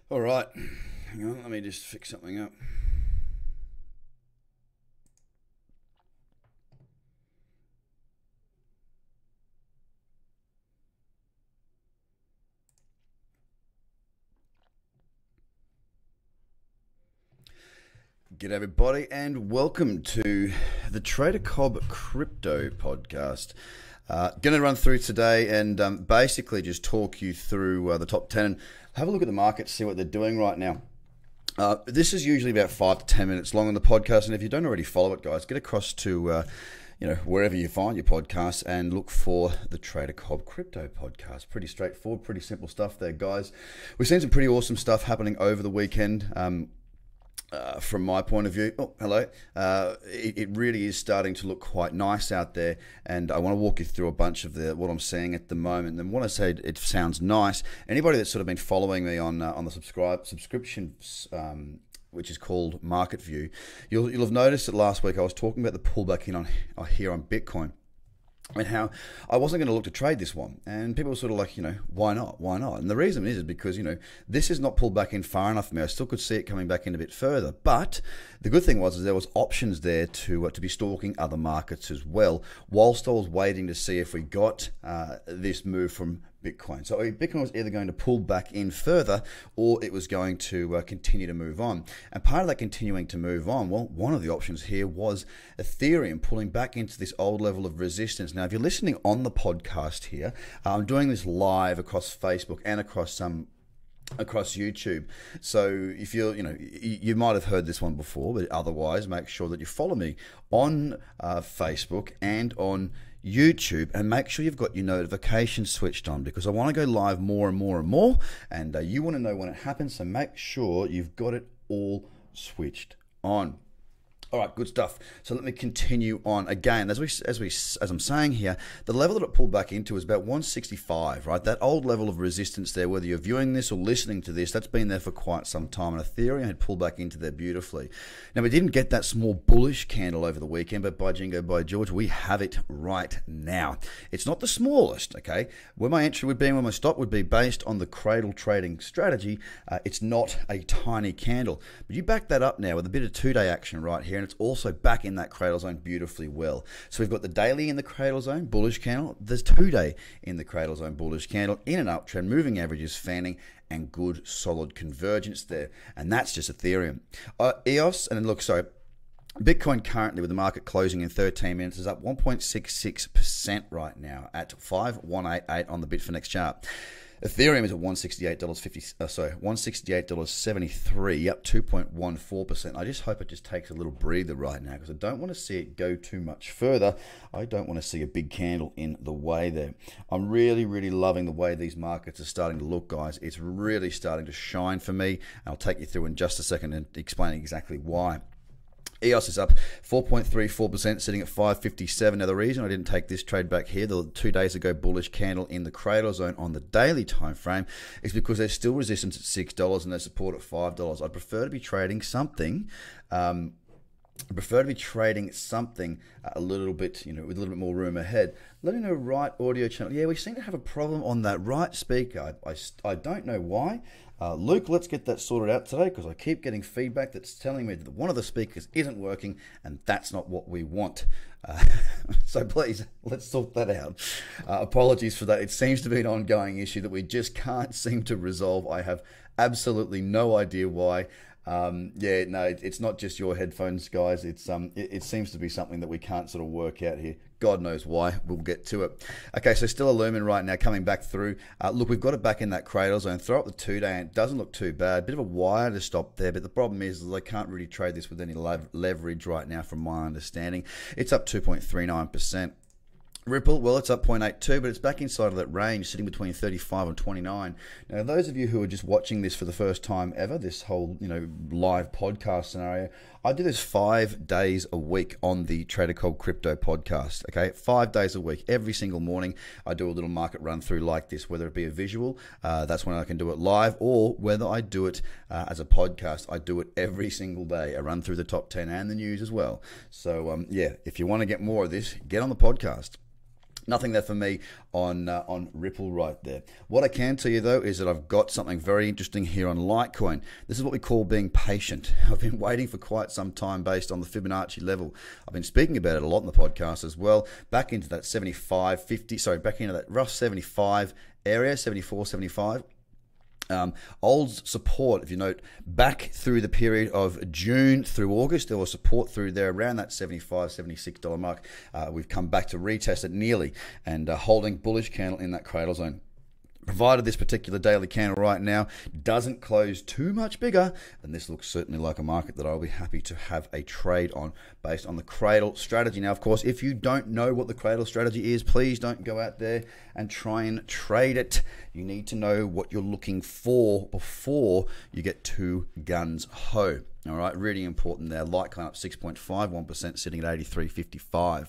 All right, hang on, let me just fix something up. G'day everybody and welcome to the TraderCobb Crypto Podcast. Going to run through today and basically just talk you through the top 10 and have a look at the market, see what they're doing right now. This is usually about 5 to 10 minutes long on the podcast, and if you don't already follow it, guys, get across to wherever you find your podcasts and look for the TraderCobb Crypto Podcast. Pretty straightforward, pretty simple stuff there, guys. We've seen some pretty awesome stuff happening over the weekend. From my point of view, it really is starting to look quite nice out there, and I want to walk you through a bunch of what I'm seeing at the moment. And when I say it sounds nice, anybody that's sort of been following me on the subscription, which is called Market View, you'll have noticed that last week I was talking about the pullback here on Bitcoin, and how I wasn't going to look to trade this one. And people were sort of like, why not? Why not? And the reason is because, this is not pulled back in far enough for me. I still could see it coming back in a bit further. But the good thing was there was options there to be stalking other markets as well, whilst I was waiting to see if we got this move from Bitcoin. So Bitcoin was either going to pull back in further or it was going to continue to move on. And part of that continuing to move on, well, one of the options here was Ethereum pulling back into this old level of resistance. Now, if you're listening on the podcast here, I'm doing this live across Facebook and across YouTube. So if you might have heard this one before, but otherwise make sure that you follow me on Facebook and on YouTube, and make sure you've got your notifications switched on, because I want to go live more and more and more, and you want to know when it happens, so make sure you've got it all switched on. All right, good stuff. So let me continue on. Again, as I'm saying here, the level that it pulled back into is about 165, right? That old level of resistance there, whether you're viewing this or listening to this, that's been there for quite some time, and Ethereum had pulled back into there beautifully. Now, we didn't get that small bullish candle over the weekend, but by Jingo, by George, we have it right now. It's not the smallest, okay? Where my entry would be and where my stop would be based on the cradle trading strategy. It's not a tiny candle. But you back that up now with a bit of two-day action right here, and it's also back in that cradle zone beautifully well. So we've got the daily in the cradle zone, bullish candle. There's 2-day in the cradle zone, bullish candle, in an uptrend, moving averages fanning, and good solid convergence there. And that's just Ethereum. EOS, and look, sorry, Bitcoin currently, with the market closing in 13 minutes, is up 1.66% right now at 5188 on the Bitfinex chart. Ethereum is at $168.73, up 2.14%. I just hope it just takes a little breather right now, because I don't want to see it go too much further. I don't want to see a big candle in the way there. I'm really, really loving the way these markets are starting to look, guys. It's really starting to shine for me. I'll take you through in just a second and explain exactly why. EOS is up 4.34%, sitting at 557. Now, the reason I didn't take this trade back here, the 2 days ago bullish candle in the cradle zone on the daily time frame, is because there's still resistance at $6 and there's support at $5. I'd prefer to be trading something. A little bit, with a little bit more room ahead. Let me know, right audio channel. Yeah, we seem to have a problem on that right speaker. I don't know why. Luke, let's get that sorted out today, because I keep getting feedback that's telling me that one of the speakers isn't working, and that's not what we want. So please, let's sort that out. Apologies for that. It seems to be an ongoing issue that we just can't seem to resolve. I have absolutely no idea why. It's not just your headphones, guys. It seems to be something that we can't sort of work out here. God knows why. We'll get to it. Okay, so still illumin right now, coming back through. Look, we've got it back in that cradle zone. Throw up the 2-day, and it doesn't look too bad. Bit of a wire to stop there, but the problem is I can't really trade this with any leverage right now, from my understanding. It's up 2.39%. Ripple, well, it's up 0.82, but it's back inside of that range, sitting between 35 and 29. Now, those of you who are just watching this for the first time ever, this whole, live podcast scenario, I do this 5 days a week on the TraderCobb Crypto Podcast, okay? 5 days a week. Every single morning, I do a little market run through like this, whether it be a visual, that's when I can do it live, or whether I do it as a podcast. I do it every single day. I run through the top 10 and the news as well. So, if you want to get more of this, get on the podcast. Nothing there for me on Ripple right there. What I can tell you though is that I've got something very interesting here on Litecoin. This is what we call being patient. I've been waiting for quite some time based on the Fibonacci level. I've been speaking about it a lot in the podcast as well. Back into that 75, 50, sorry, back into that rough 75 area, 74, 75. Old support, if you note, back through the period of June through August, there was support through there around that $75, $76 mark. We've come back to retest it nearly and holding bullish candle in that cradle zone. Provided this particular daily candle right now doesn't close too much bigger, and this looks certainly like a market that I'll be happy to have a trade on based on the cradle strategy. Now, of course, if you don't know what the cradle strategy is, please don't go out there and try and trade it. You need to know what you're looking for before you get too guns ho. All right, really important there. Litecoin up 6.51%, sitting at 83.55.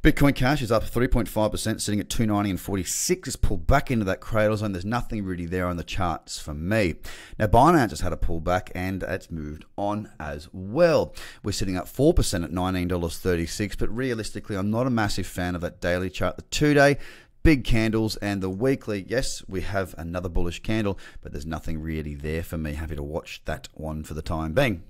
Bitcoin Cash is up 3.5%, sitting at 290 and 46. It's pulled back into that cradle zone. There's nothing really there on the charts for me. Now, Binance has had a pullback and it's moved on as well. We're sitting up 4% at $19.36, but realistically, I'm not a massive fan of that daily chart. The 2-day, big candles, and the weekly, yes, we have another bullish candle, but there's nothing really there for me. Happy to watch that one for the time being.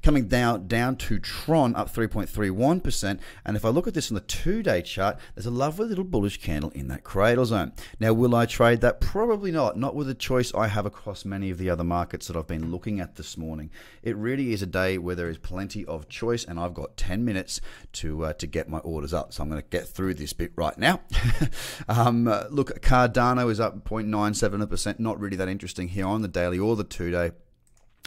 Coming down to Tron, up 3.31%, and if I look at this on the 2-day chart, there's a lovely little bullish candle in that cradle zone. Now, will I trade that? Probably not with the choice I have across many of the other markets that I've been looking at this morning. It really is a day where there is plenty of choice, and I've got 10 minutes to get my orders up, so I'm going to get through this bit right now. Look, Cardano is up 0.97%, not really that interesting here on the daily or the 2-day.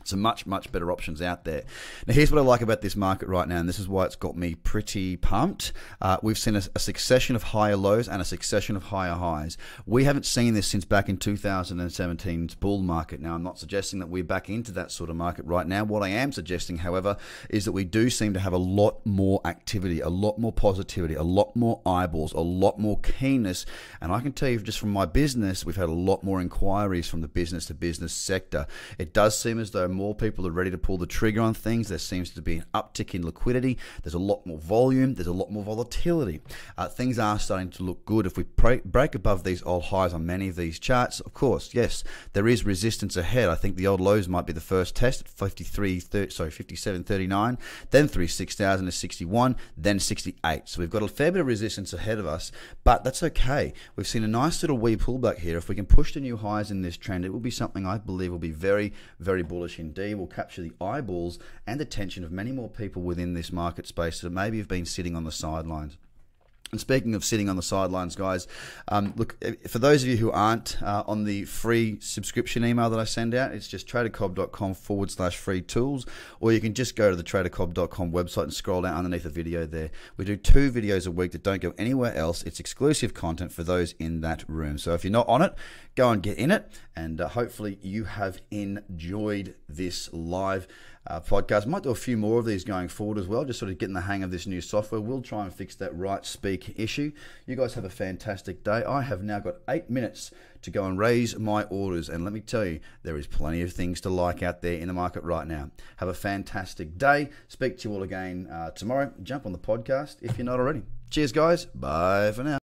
Some much better options out there. Now, here's what I like about this market right now, and this is why it's got me pretty pumped. We've seen a succession of higher lows and a succession of higher highs. We haven't seen this since back in 2017's bull market. Now, I'm not suggesting that we're back into that sort of market right now. What I am suggesting, however, is that we do seem to have a lot more activity, a lot more positivity, a lot more eyeballs, a lot more keenness. And I can tell you just from my business, we've had a lot more inquiries from the business-to-business sector. It does seem as though more people are ready to pull the trigger on things. There seems to be an uptick in liquidity. There's a lot more volume. There's a lot more volatility. Things are starting to look good. If we break above these old highs on many of these charts, of course, yes, there is resistance ahead. I think the old lows might be the first test at 57.39, then 36,000 to 61, then 68. So we've got a fair bit of resistance ahead of us, but that's okay. We've seen a nice little wee pullback here. If we can push to new highs in this trend, it will be something I believe will be very, very bullish indeed. Will capture the eyeballs and attention of many more people within this market space that maybe have been sitting on the sidelines. And speaking of sitting on the sidelines, guys, look, for those of you who aren't on the free subscription email that I send out, it's just TraderCobb.com/free tools, or you can just go to the TraderCobb.com website and scroll down underneath the video there. We do 2 videos a week that don't go anywhere else. It's exclusive content for those in that room. So if you're not on it, go and get in it, and hopefully you have enjoyed this live podcast. Might do a few more of these going forward as well, just sort of getting the hang of this new software. We'll try and fix that right speak issue. You guys have a fantastic day. I have now got 8 minutes to go and raise my orders, and let me tell you, there is plenty of things to like out there in the market right now. Have a fantastic day. Speak to you all again tomorrow. Jump on the podcast if you're not already. Cheers, guys. Bye for now.